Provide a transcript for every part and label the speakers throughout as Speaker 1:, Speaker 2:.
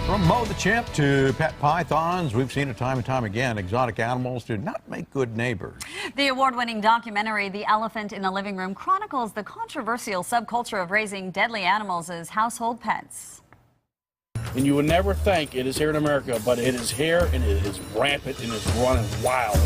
Speaker 1: From Mo the chimp to pet pythons, we've seen it time and time again. Exotic animals do not make good neighbors.
Speaker 2: The award-winning documentary, The Elephant in the Living Room, chronicles the controversial subculture of raising deadly animals as household pets.
Speaker 3: And you would never think it is here in America, but it is here, and it is rampant, and it's running wild.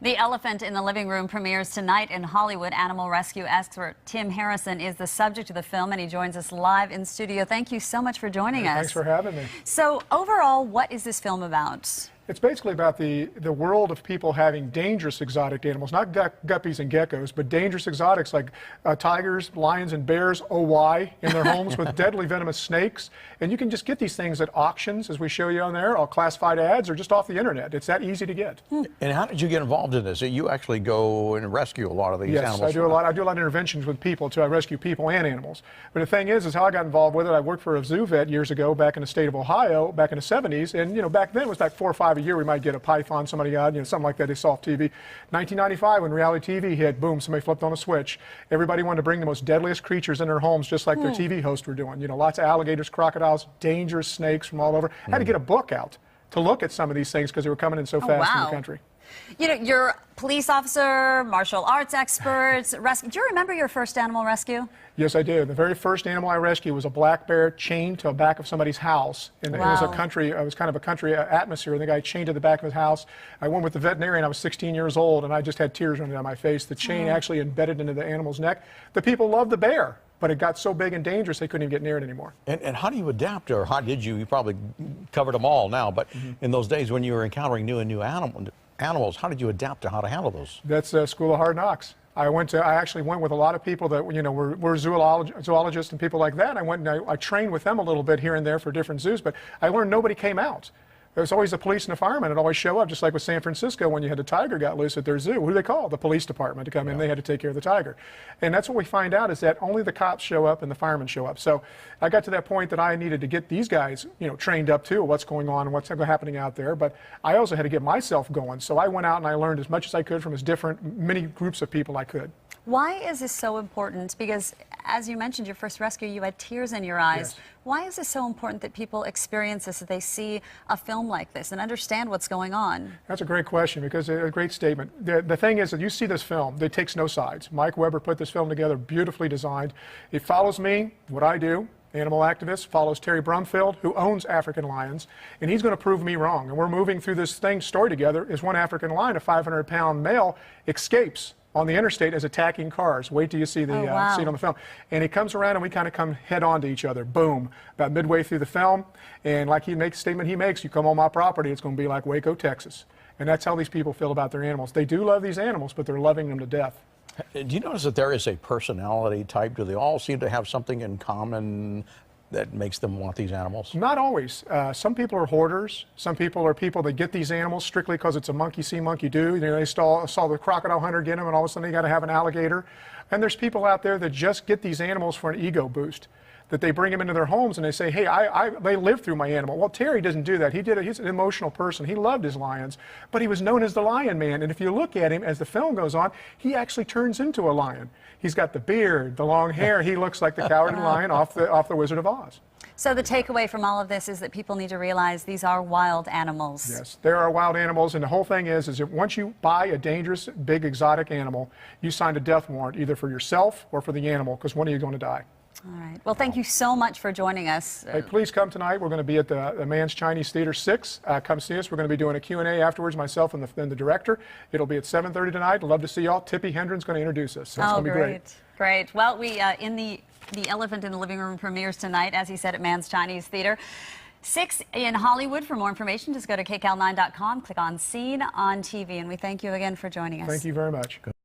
Speaker 2: The Elephant in the Living Room premieres tonight in Hollywood. Animal rescue expert Tim Harrison is the subject of the film, and he joins us live in studio. Thank you so much for joining us.
Speaker 4: Thanks for having me.
Speaker 2: So, overall, what is this film about?
Speaker 4: It's basically about the world of people having dangerous exotic animals, not guppies and geckos, but dangerous exotics like tigers, lions, and bears, in their homes with deadly venomous snakes. And you can just get these things at auctions, as we show you on there, all classified ads, or just off the internet. It's that easy to get.
Speaker 1: And how did you get involved in this? You actually go and rescue a lot of these animals.
Speaker 4: Yes, I do a lot of interventions with people, too. I rescue people and animals. But the thing is how I got involved with it. I worked for a zoo vet years ago back in the state of Ohio, back in the 70s. And, you know, back then it was like 4 or 5 a year we might get a python somebody got, you know, something like that they saw off TV. 1995, when reality TV hit, boom, somebody flipped on a switch. Everybody wanted to bring the most deadliest creatures in their homes, just like their TV hosts were doing. You know, lots of alligators, crocodiles, dangerous snakes from all over. I had to get a book out to look at some of these things because they were coming in so fast in the country.
Speaker 2: You know, you're a police officer, martial arts expert, rescue. Do you remember your first animal rescue?
Speaker 4: Yes, I do. The very first animal I rescued was a black bear chained to the back of somebody's house. And it was kind of a country atmosphere. And the guy chained to the back of his house. I went with the veterinarian. I was 16 years old, and I just had tears running down my face. The chain actually embedded into the animal's neck. The people loved the bear, but it got so big and dangerous they couldn't even get near it anymore.
Speaker 1: And how do you adapt, or how did you? You probably covered them all now, but in those days when you were encountering new animals, how did you adapt to how to handle those?
Speaker 4: That's a school of hard knocks. I actually went with a lot of people that, you know, were zoologists and people like that. I went and I trained with them a little bit here and there for different zoos, but I learned nobody came out. There was always the police and the firemen that always show up, just like with San Francisco when you had a tiger got loose at their zoo. Who do they call? The police department to come in. They had to take care of the tiger. And that's what we find out, is that only the cops show up and the firemen show up. So I got to that point that I needed to get these guys, you know, trained up too, what's going on and what's happening out there. But I also had to get myself going. So I went out and I learned as much as I could from many groups of people I could.
Speaker 2: Why is this so important? Because, as you mentioned, your first rescue, you had tears in your eyes.
Speaker 4: Yes.
Speaker 2: Why is it so important that people experience this, that they see a film like this and understand what's going on?
Speaker 4: That's a great question, because a great statement. The thing is that you see this film, it takes no sides. Mike Weber put this film together, beautifully designed. It follows me, what I do, animal activist, follows Terry Brumfield, who owns African lions, and he's going to prove me wrong. And we're moving through this story together. Is one African lion, a 500-pound male, escapes on the interstate as attacking cars. Wait till you see see it on the film. And he comes around and we kind of come head on to each other. Boom. About midway through the film, and like he makes, statement he makes, you come on my property, it's going to be like Waco, Texas. And that's how these people feel about their animals. They do love these animals, but they're loving them to death.
Speaker 1: Do you notice that there is a personality type? Do they all seem to have something in common that makes them want these animals?
Speaker 4: Not always. Some people are hoarders. Some people are people that get these animals strictly because it's a monkey see, monkey do. You know, they saw the crocodile hunter get them, and all of a sudden they got to have an alligator. And there's people out there that just get these animals for an ego boost, that they bring them into their homes and they say, hey, they lived through my animal. Well, Terry doesn't do that. He's an emotional person. He loved his lions, but he was known as the Lion Man. And if you look at him as the film goes on, he actually turns into a lion. He's got the beard, the long hair. He looks like the Cowardly Lion off the Wizard of Oz.
Speaker 2: So the takeaway from all of this is that people need to realize these are wild animals.
Speaker 4: Yes, there are wild animals, and the whole thing is that once you buy a dangerous, big, exotic animal, you signed a death warrant either for yourself or for the animal, because one of you is going to die.
Speaker 2: All right. Well, thank you so much for joining us.
Speaker 4: Hey, please come tonight. We're going to be at the Mann's Chinese Theater 6. Come see us. We're going to be doing a Q&A afterwards, myself and the director. It'll be at 7:30 tonight. I'd love to see y'all. Tippy Hendren's going to introduce us. So it's going to be great.
Speaker 2: Great. Well, The Elephant in the Living Room premieres tonight, as he said, at Mann's Chinese Theater 6 in Hollywood. For more information, just go to kcal9.com, click on Scene on TV, and we thank you again for joining us.
Speaker 4: Thank you very much.